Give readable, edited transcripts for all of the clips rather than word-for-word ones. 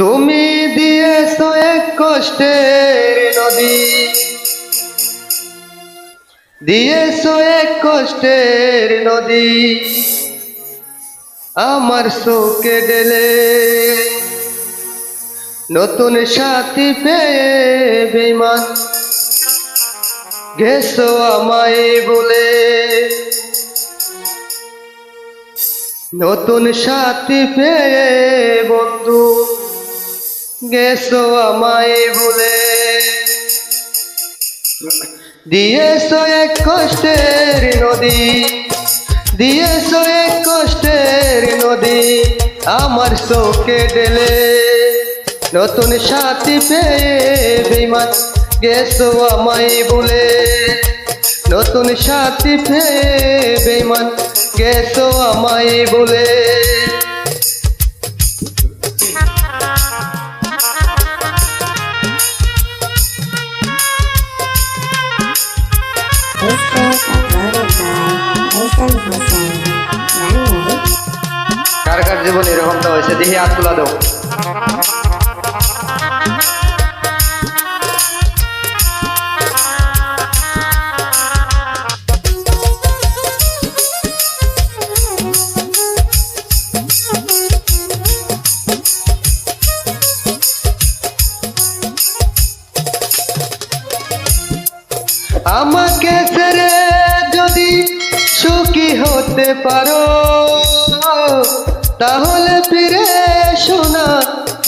তুমি দিয়েছো এক কষ্টের নদী, দিয়েছো এক কষ্টের নদী আমার চোখে ঢেলে। নতুন সাথী পেয়ে বেঈমান গেছো আমায় বলে। নতুন সাথী পেয়ে বন্ধু গেছো আমায় বলে। দিয়েছো এক কষ্টের নদী, দিয়েছো এক কষ্টের নদী আমার চোখে ঢেলে। নতুন সাথী পেয়ে বেঈমান গেছো আমায় বলে। নতুন সাথী পেয়ে বেঈমান গেছো আমায় বলে। কার কার জীবন এরকমটা হয়েছে দেখি হাত তুলা দাও। আমাকে ছেড়ে যদি সুখী হতে পারো তাহলে ফিরে শোনা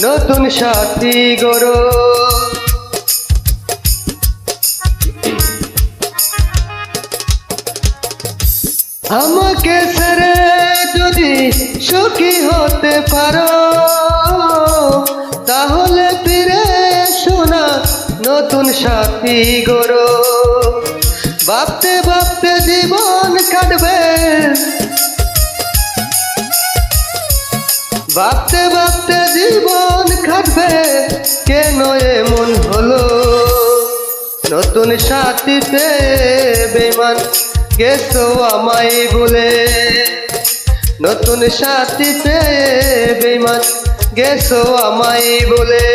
নতুন সাথী গড়ো। আমাকে ছেড়ে যদি সুখী হতে পারো তাহলে ফিরে শোনা নতুন সাথী গড়ো। ভাবতে ভাবতে জীবন কাটবে, ভাবতে ভাবতে জীবন কাটবে, কেন এমন হলো? নতুন সাথী পেয়ে বেঈমান গেছো আমায় বলে। নতুন সাথী পেয়ে বেঈমান গেছো আমায় বলে।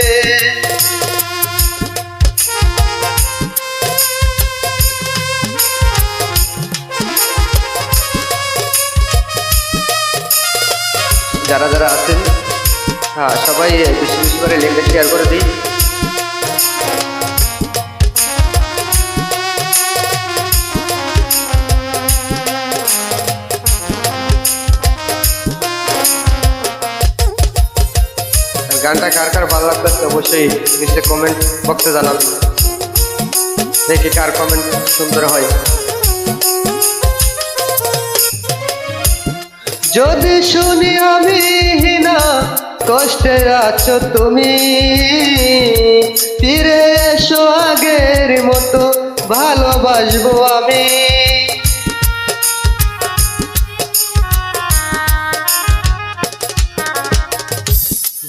যারা যারা আছেন হ্যাঁ সবাই বেশি বেশি করে লিঙ্কটা শেয়ার করে দিই। গানটা কার কার ভালো লাগতেছে অবশ্যই নিচে কমেন্ট বক্সে জানান, দেখি কার কমেন্ট সুন্দর হয়। যদি শুনি আমি না কষ্টে আছো তুমি, ফিরে এসো আগের মতো ভালোবাসবো আমি।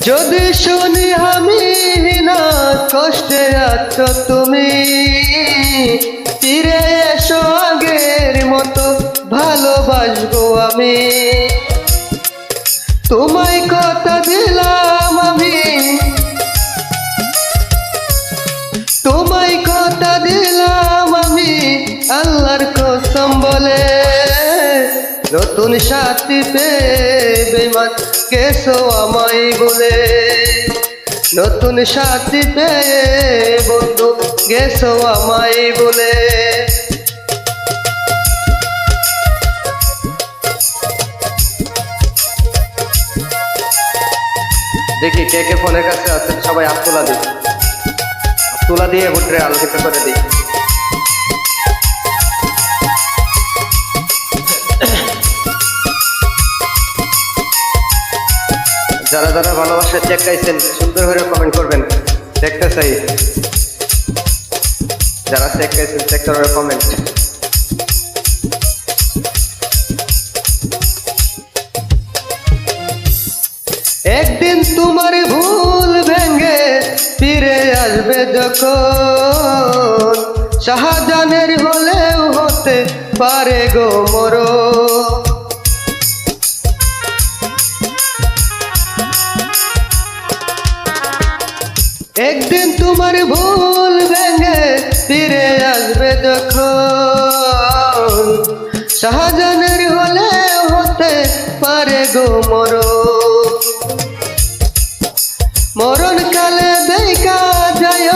যদি শুনি আমি না কষ্টে আছো তুমি, ফিরে এসো আগের মতো ভালোবাসবো আমি। তোমায় কথা দিলাম আমি, তোমায় কথা দিলাম আমি আল্লাহর কসম বলে। নতুন সাথী পেয়ে বেঈমান গেছো আমায় বলে। নতুন সাথী পেয়ে বন্ধু গেছো আমায় বলে। দেখি কে কে ফোনের কাছে আছেন সবাই হাত তোলা দিই, তোলা দিয়ে ভোটরে আলোকিত করে দিই। যারা যারা ভালোবাসা চেক খাইছেন সুন্দর করে কমেন্ট করবেন, দেখতে চাই। যারা চেক খাইছেন চেক করার কমেন্ট। একদিন তোমার ভুল ভেঙে ফিরে আসবে যখন, শাহজাহানের হলেও হতে পারে গো মরণ। একদিন তোমার ভুল ভেঙে ফিরে আসবে যখন, শাহজাহানের হলে হতে পারে গো মরণ কালে দেখা যায়,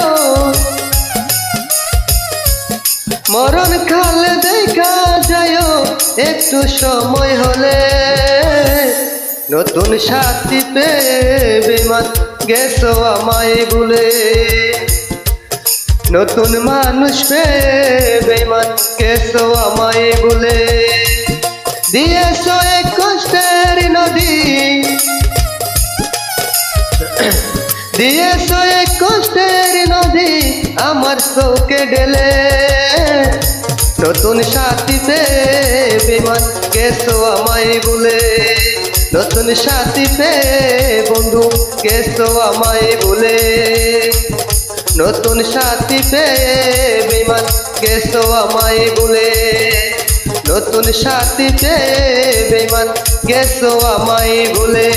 মরণ কালে দেখা যায় একটু সময় হলে, নতুন সাথী পেয়ে বেমান গেছো আমায় ভুলে, নতুন মানুষ পেয়ে বেমান গেছো আমায় ভুলে, দিয়েছো এক কষ্টের নদী, দিয়েছো এক কষ্টের নদী আমার চোখে ঢেলে, নতুন সাথী পেয়ে বেমান গেছো আমায় ভুলে, নতুন সাথী পেয়ে বন্ধু গেছো আমায় ভুলে, নতুন সাথী পেয়ে বেমান গেছো আমায় ভুলে, নতুন সাথী পেয়ে বেমান গেছো আমায় ভুলে।